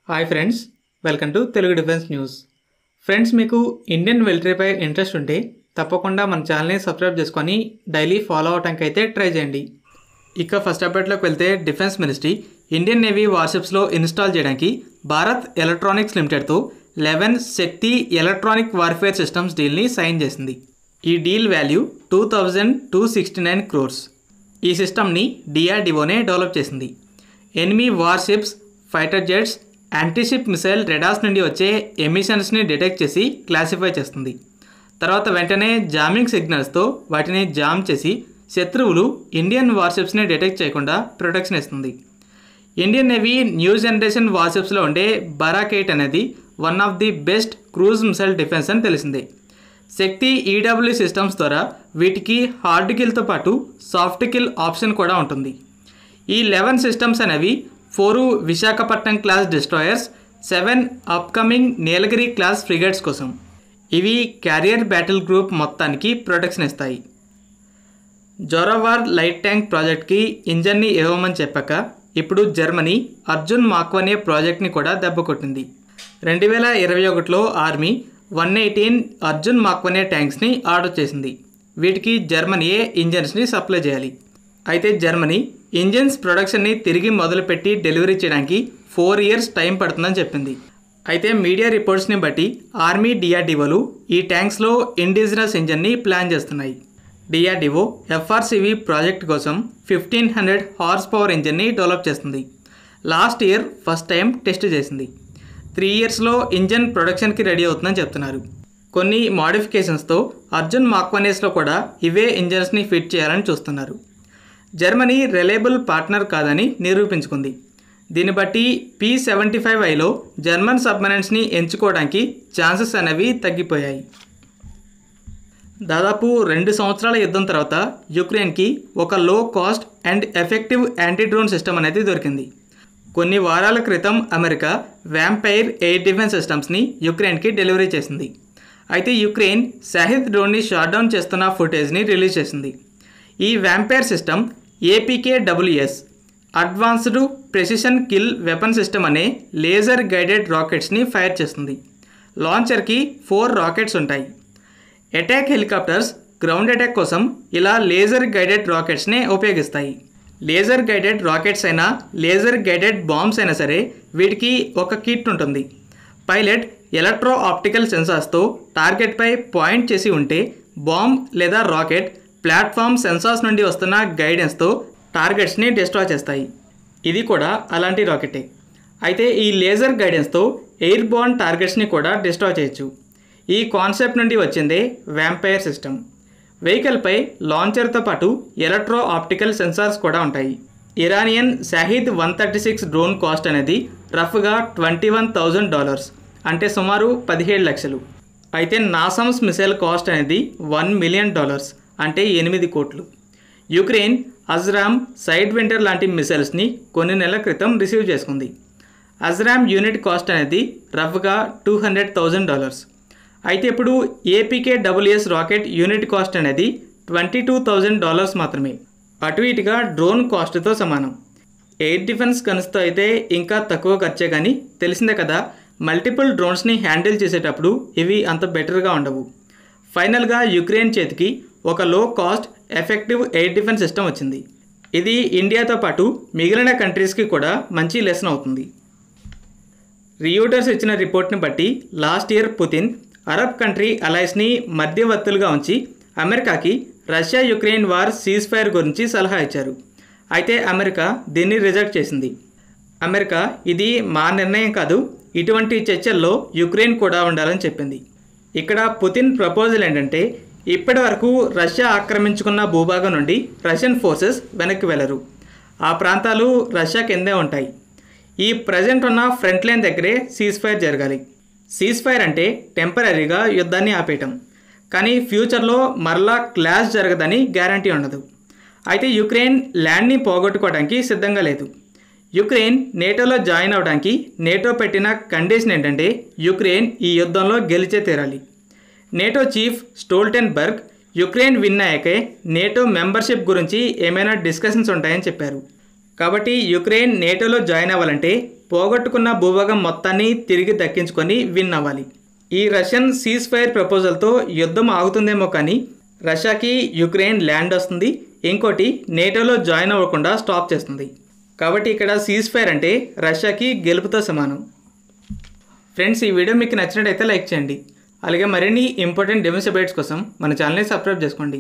Hi friends, welcome to Telugu defence news. Friends, మీకు Indian మిలిటరీపై interest ఉంటే తప్పకుండా మన ఛానల్ని సబ్స్క్రైబ్ చేసుకొని డైలీ ఫాలో అవడానికి అయితే ట్రై చేయండి. ఇక ఫస్ట్ అప్డేట్లోకి వెళ్తే, డిఫెన్స్ మినిస్ట్రీ ఇండియన్ నేవీ వార్షిప్స్లో ఇన్స్టాల్ చేయడానికి భారత్ ఎలక్ట్రానిక్స్ లిమిటెడ్తో 11 శక్తి ఎలక్ట్రానిక్ వార్ఫేర్ సిస్టమ్స్ డీల్ని సైన్ చేసింది. ఈ డీల్ వాల్యూ 2269 crores. ఈ సిస్టమ్ని డిఆర్డిఓనే డెవలప్ చేసింది. Enemy warships, fighter jets, antiship missile radars నుండి వచ్చే ఎమిషన్స్ని డిటెక్ట్ చేసి క్లాసిఫై చేస్తుంది. తర్వాత వెంటనే జామింగ్ సిగ్నల్స్తో వాటిని జామ్ చేసి శత్రువులు ఇండియన్ వార్షిప్స్ని డిటెక్ట్ చేయకుండా ప్రొటెక్షన్ ఇస్తుంది. ఇండియన్ నేవీ న్యూ జనరేషన్ వార్షిప్స్లో ఉండే బరాక్ 8 అనేది one of the best cruise missile defence అని తెలిసిందే. శక్తి ఈడబ్ల్యూ సిస్టమ్స్ ద్వారా వీటికి హార్డ్ కిల్తో పాటు సాఫ్ట్ కిల్ ఆప్షన్ కూడా ఉంటుంది. ఈ 11 సిస్టమ్స్ అనేవి 4 విశాఖపట్నం క్లాస్ డిస్ట్రాయర్స్, 7 అప్కమింగ్ నీలగిరి క్లాస్ ఫ్రిగేట్స్ కోసం. ఇవి క్యారియర్ బ్యాటిల్ గ్రూప్ మొత్తానికి ప్రొటెక్షన్ ఇస్తాయి. జోరావార్ లైట్ ట్యాంక్ ప్రాజెక్ట్కి ఇంజన్ని ఇవ్వమని చెప్పాక ఇప్పుడు జర్మనీ అర్జున్ మాక్వనే ప్రాజెక్ట్ని కూడా దెబ్బకొట్టింది. 2021లో ఆర్మీ 118 అర్జున్ మాక్వనే ట్యాంక్స్ని ఆర్డర్ చేసింది. వీటికి జర్మనీయే ఇంజన్స్ని సప్లై చేయాలి. అయితే జర్మనీ ఇంజిన్స్ ప్రొడక్షన్ని తిరిగి మొదలుపెట్టి డెలివరీ చేయడానికి 4 years టైం పడుతుందని చెప్పింది. అయితే మీడియా రిపోర్ట్స్ని బట్టి ఆర్మీ, డిఆర్డిఓలు ఈ ట్యాంక్స్లో ఇండిజినస్ ఇంజన్ని ప్లాన్ చేస్తున్నాయి. డిఆర్డిఓ ఎఫ్ఆర్సివి ప్రాజెక్ట్ కోసం 1500 హార్స్ పవర్ ఇంజన్ని డెవలప్ చేస్తుంది. Last year first time test చేసింది. 3 yearsలో ఇంజన్ ప్రొడక్షన్కి రెడీ అవుతుందని చెప్తున్నారు. కొన్ని మోడిఫికేషన్స్తో అర్జున్ మాక్వనేస్లో కూడా ఇవే ఇంజన్స్ని ఫిట్ చేయాలని చూస్తున్నారు. జర్మనీ రిలయబుల్ పార్ట్నర్ కాదని నిరూపించుకుంది. దీన్ని బట్టి P-75Iలో జర్మన్ సబ్మెరైన్స్ని ఎంచుకోవడానికి ఛాన్సెస్ అనేవి తగ్గిపోయాయి. దాదాపు 2 సంవత్సరాల యుద్ధం తర్వాత యుక్రెయిన్కి ఒక low cost and effective anti drone system అనేది దొరికింది. కొన్ని వారాల క్రితం అమెరికా వ్యాంపైర్ ఎయిర్ డిఫెన్స్ సిస్టమ్స్ని యుక్రెయిన్కి డెలివరీ చేసింది. అయితే యుక్రెయిన్ షాహిద్ డ్రోన్ని షాట్డౌన్ చేస్తున్న ఫుటేజ్ని రిలీజ్ చేసింది. ఈ vampire system APKWS advanced precision kill weapon system అనే లేజర్ గైడెడ్ రాకెట్స్ని ఫైర్ చేస్తుంది. లాంచర్కి 4 రాకెట్స్ ఉంటాయి. అటాక్ హెలికాప్టర్స్ గ్రౌండ్ అటాక్ కోసం ఇలా లేజర్ గైడెడ్ రాకెట్స్నే ఉపయోగిస్తాయి. లేజర్ గైడెడ్ రాకెట్స్ అయినా లేజర్ గైడెడ్ బాంబ్స్ అయినా సరే వీటికి ఒక కిట్ ఉంటుంది. పైలట్ ఎలక్ట్రో ఆప్టికల్ సెన్సార్స్తో టార్గెట్పై పాయింట్ చేసి ఉంటే బాంబ్ లేదా రాకెట్ ప్లాట్ఫామ్ సెన్సార్స్ నుండి వస్తున్న గైడెన్స్తో టార్గెట్స్ని డిస్ట్రాయ్ చేస్తాయి. ఇది కూడా అలాంటి రాకెటే. అయితే ఈ లేజర్ గైడెన్స్తో ఎయిర్ బోర్న్ టార్గెట్స్ని కూడా డిస్ట్రాయ్ చేయొచ్చు. ఈ కాన్సెప్ట్ నుండి వచ్చిందే వ్యాంపైర్ సిస్టమ్. వెహికల్పై లాంచర్తో పాటు ఎలక్ట్రో ఆప్టికల్ సెన్సార్స్ కూడా ఉంటాయి. ఇరానియన్ షాహిద్ 136 డ్రోన్ కాస్ట్ అనేది రఫ్గా $21,000, అంటే సుమారు 17 లక్షలు. అయితే నాసమ్స్ మిసైల్ కాస్ట్ అనేది $1 million, అంటే 8 కోట్లు. యుక్రెయిన్ అజ్రామ్ సైడ్ వింటర్ లాంటి మిసైల్స్ని కొన్ని నెలల క్రితం రిసీవ్ చేసుకుంది. అజ్రామ్ యూనిట్ కాస్ట్ అనేది రఫ్గా $200,000. అయితే ఇప్పుడు APKWS రాకెట్ యూనిట్ కాస్ట్ అనేది $22,000 మాత్రమే. అటు ఇటుగా డ్రోన్ కాస్ట్తో సమానం. ఎయిర్ డిఫెన్స్ కన్స్తో అయితే ఇంకా తక్కువ ఖర్చే, కానీ తెలిసిందే కదా, మల్టిపుల్ డ్రోన్స్ని హ్యాండిల్ చేసేటప్పుడు ఇవి అంత బెటర్గా ఉండవు. ఫైనల్గా యుక్రెయిన్ చేతికి ఒక low cost effective air defence system వచ్చింది. ఇది ఇండియాతో పాటు మిగిలిన కంట్రీస్కి కూడా మంచి లెసన్ అవుతుంది. రియూటర్స్ ఇచ్చిన రిపోర్ట్ని బట్టి last year Putin Arab country అలయన్స్ని మధ్యవర్తులుగా ఉంచి అమెరికాకి Russia Ukraine war ceasefire గురించి సలహా ఇచ్చారు. అయితే అమెరికా దీన్ని రిజెక్ట్ చేసింది. అమెరికా ఇది మా నిర్ణయం కాదు, ఇటువంటి చర్చల్లో యుక్రెయిన్ కూడా ఉండాలని చెప్పింది. ఇక్కడ పుతిన్ ప్రపోజల్ ఏంటంటే, ఇప్పటి వరకు రష్యా ఆక్రమించుకున్న భూభాగం నుండి రష్యన్ ఫోర్సెస్ వెనక్కి వెళ్ళరు. ఆ ప్రాంతాలు రష్యా కిందే ఉంటాయి. ఈ ప్రజెంట్ ఉన్న ఫ్రంట్ లైన్ దగ్గరే సీజ్ ఫైర్ జరగాలి. సీజ్ ఫైర్ అంటే టెంపరీగా యుద్ధాన్ని ఆపేయటం, కానీ ఫ్యూచర్లో మరలా క్లాష్ జరగదని గ్యారంటీ ఉండదు. అయితే యుక్రెయిన్ ల్యాండ్ని పోగొట్టుకోవడానికి సిద్ధంగా లేదు. యుక్రెయిన్ నేటోలో జాయిన్ అవడానికి నేటో పెట్టిన కండిషన్ ఏంటంటే, యుక్రెయిన్ ఈ యుద్ధంలో గెలిచే తీరాలి. NATO chief Stoltenberg Ukraine win అయ్యాకే నేటో మెంబర్షిప్ గురించి ఏమైనా డిస్కషన్స్ ఉంటాయని చెప్పారు. కాబట్టి యుక్రెయిన్ నేటోలో జాయిన్ అవ్వాలంటే పోగొట్టుకున్న భూభాగం మొత్తాన్ని తిరిగి దక్కించుకొని విన్ అవ్వాలి. ఈ రష్యన్ సీజ్ ఫైర్ ప్రపోజల్తో యుద్ధం ఆగుతుందేమో కానీ రష్యాకి యుక్రెయిన్ ల్యాండ్ వస్తుంది, ఇంకోటి నేటోలో జాయిన్ అవ్వకుండా స్టాప్ చేస్తుంది. కాబట్టి ఇక్కడ సీజ్ ఫైర్ అంటే రష్యాకి గెలుపుతో సమానం. ఫ్రెండ్స్, ఈ వీడియో మీకు నచ్చినట్టయితే లైక్ చేయండి. అలాగే మరిన్ని ఇంపార్టెంట్ డిఫెన్స్ అప్డేట్స్ కోసం మన ఛానల్ని సబ్స్క్రైబ్ చేసుకోండి.